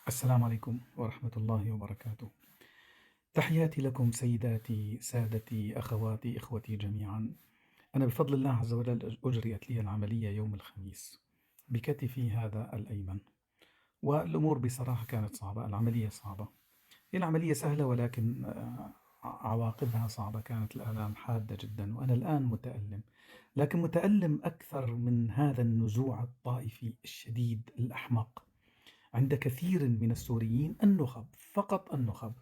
السلام عليكم ورحمة الله وبركاته. تحياتي لكم سيداتي، سادتي، أخواتي، إخوتي جميعا. أنا بفضل الله عز وجل أجريت لي العملية يوم الخميس بكتفي هذا الأيمن، والأمور بصراحة كانت صعبة. العملية صعبة، هي العملية سهلة ولكن عواقبها صعبة. كانت الآلام حادة جدا وأنا الآن متألم، لكن متألم أكثر من هذا النزوع الطائفي الشديد الأحمق عند كثير من السوريين، النخب، فقط النخب.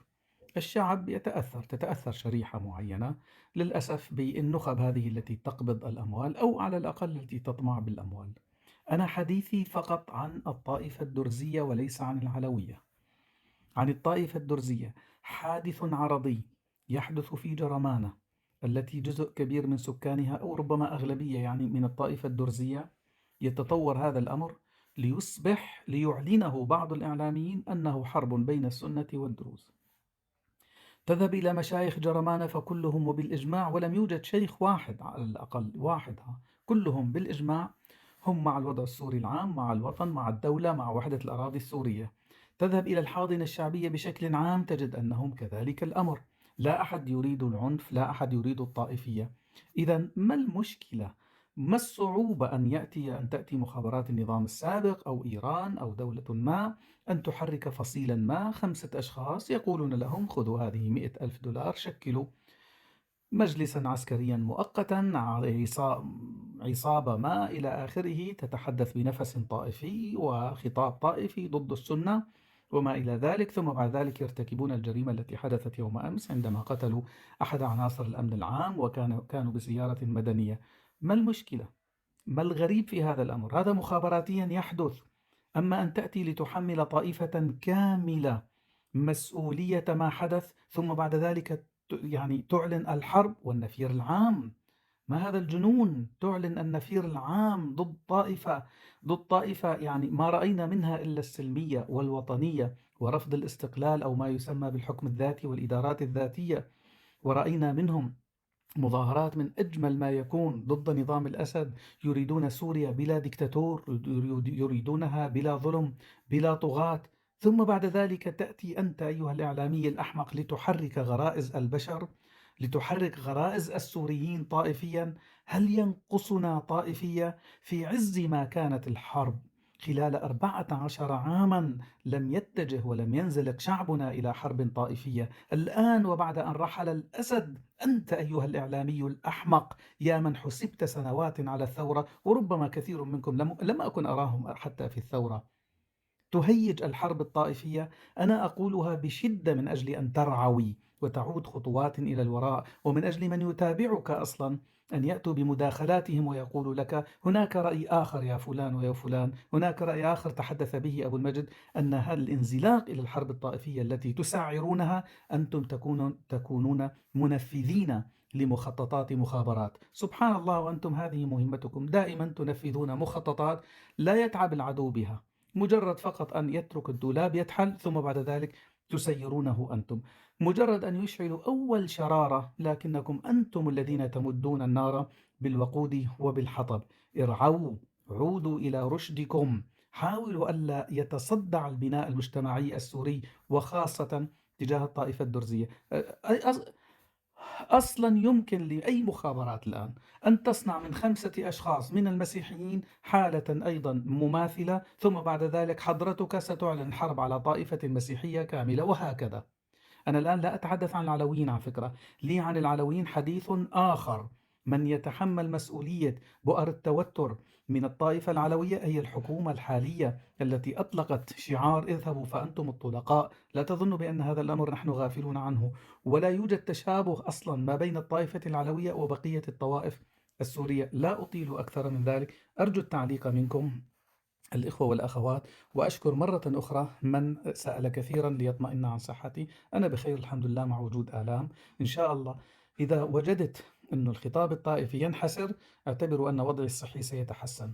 الشعب تتأثر شريحة معينة للأسف بالنخب هذه التي تقبض الأموال، أو على الأقل التي تطمع بالأموال. أنا حديثي فقط عن الطائفة الدرزية وليس عن العلوية. عن الطائفة الدرزية، حادث عرضي يحدث في جرمانة التي جزء كبير من سكانها أو ربما أغلبية يعني من الطائفة الدرزية. يتطور هذا الأمر ليعلنه بعض الإعلاميين أنه حرب بين السنة والدروز. تذهب إلى مشايخ جرمانة فكلهم وبالإجماع، ولم يوجد شيخ واحد على الأقل واحد، كلهم بالإجماع هم مع الوضع السوري العام، مع الوطن، مع الدولة، مع وحدة الأراضي السورية. تذهب إلى الحاضنة الشعبية بشكل عام تجد أنهم كذلك الأمر. لا أحد يريد العنف، لا أحد يريد الطائفية. إذا ما المشكلة؟ ما الصعوبة أن تأتي مخابرات النظام السابق أو إيران أو دولة ما أن تحرك فصيلا ما، 5 أشخاص يقولون لهم خذوا هذه 100,000 دولار، شكلوا مجلسا عسكريا مؤقتا، عصابة ما إلى آخره، تتحدث بنفس طائفي وخطاب طائفي ضد السنة وما إلى ذلك، ثم بعد ذلك يرتكبون الجريمة التي حدثت يوم أمس عندما قتلوا أحد عناصر الأمن العام وكانوا بسيارة مدنية. ما المشكلة؟ ما الغريب في هذا الأمر؟ هذا مخابراتيا يحدث. أما أن تأتي لتحمل طائفة كاملة مسؤولية ما حدث ثم بعد ذلك يعني تعلن الحرب والنفير العام. ما هذا الجنون؟ تعلن النفير العام ضد طائفة يعني ما رأينا منها إلا السلمية والوطنية ورفض الاستقلال أو ما يسمى بالحكم الذاتي والإدارات الذاتية. ورأينا منهم مظاهرات من أجمل ما يكون ضد نظام الأسد. يريدون سوريا بلا ديكتاتور، يريدونها بلا ظلم، بلا طغاة. ثم بعد ذلك تأتي أنت أيها الإعلامي الأحمق لتحرك غرائز البشر، لتحرك غرائز السوريين طائفيا. هل ينقصنا طائفية في عز ما كانت الحرب؟ خلال 14 عاما لم يتجه ولم ينزلق شعبنا إلى حرب طائفية. الآن وبعد أن رحل الأسد، أنت أيها الإعلامي الأحمق يا من حسبت سنوات على الثورة، وربما كثير منكم لم أكن أراهم حتى في الثورة، تهيج الحرب الطائفية. أنا أقولها بشدة من أجل أن ترعوي وتعود خطوات إلى الوراء، ومن أجل من يتابعك أصلا أن يأتوا بمداخلاتهم ويقولوا لك هناك رأي آخر يا فلان ويا فلان، هناك رأي آخر تحدث به أبو المجد، أن هذا الانزلاق إلى الحرب الطائفية التي تسعرونها أنتم تكونون منفذين لمخططات مخابرات. سبحان الله، وأنتم هذه مهمتكم، دائما تنفذون مخططات لا يتعب العدو بها، مجرد فقط أن يترك الدولاب يتحل ثم بعد ذلك تسيرونه أنتم. مجرد أن يشعلوا أول شرارة لكنكم أنتم الذين تمدون النار بالوقود وبالحطب. ارعوا، عودوا إلى رشدكم، حاولوا ألا يتصدع البناء المجتمعي السوري وخاصة تجاه الطائفة الدرزية. أصلا يمكن لأي مخابرات الآن أن تصنع من 5 أشخاص من المسيحيين حالة أيضا مماثلة، ثم بعد ذلك حضرتك ستعلن حرب على طائفة مسيحية كاملة وهكذا. أنا الآن لا أتحدث عن العلويين على فكرة، لي عن العلويين حديث آخر. من يتحمل مسؤولية بؤر التوتر من الطائفة العلوية هي الحكومة الحالية التي أطلقت شعار اذهبوا فأنتم الطلقاء. لا تظنوا بأن هذا الأمر نحن غافلون عنه، ولا يوجد تشابه أصلا ما بين الطائفة العلوية وبقية الطوائف السورية. لا أطيل أكثر من ذلك، أرجو التعليق منكم الإخوة والأخوات، وأشكر مرة أخرى من سأل كثيرا ليطمئن عن صحتي. أنا بخير الحمد لله، مع وجود آلام إن شاء الله. إذا وجدت أن الخطاب الطائفي ينحسر، اعتبروا أن وضعي الصحي سيتحسن.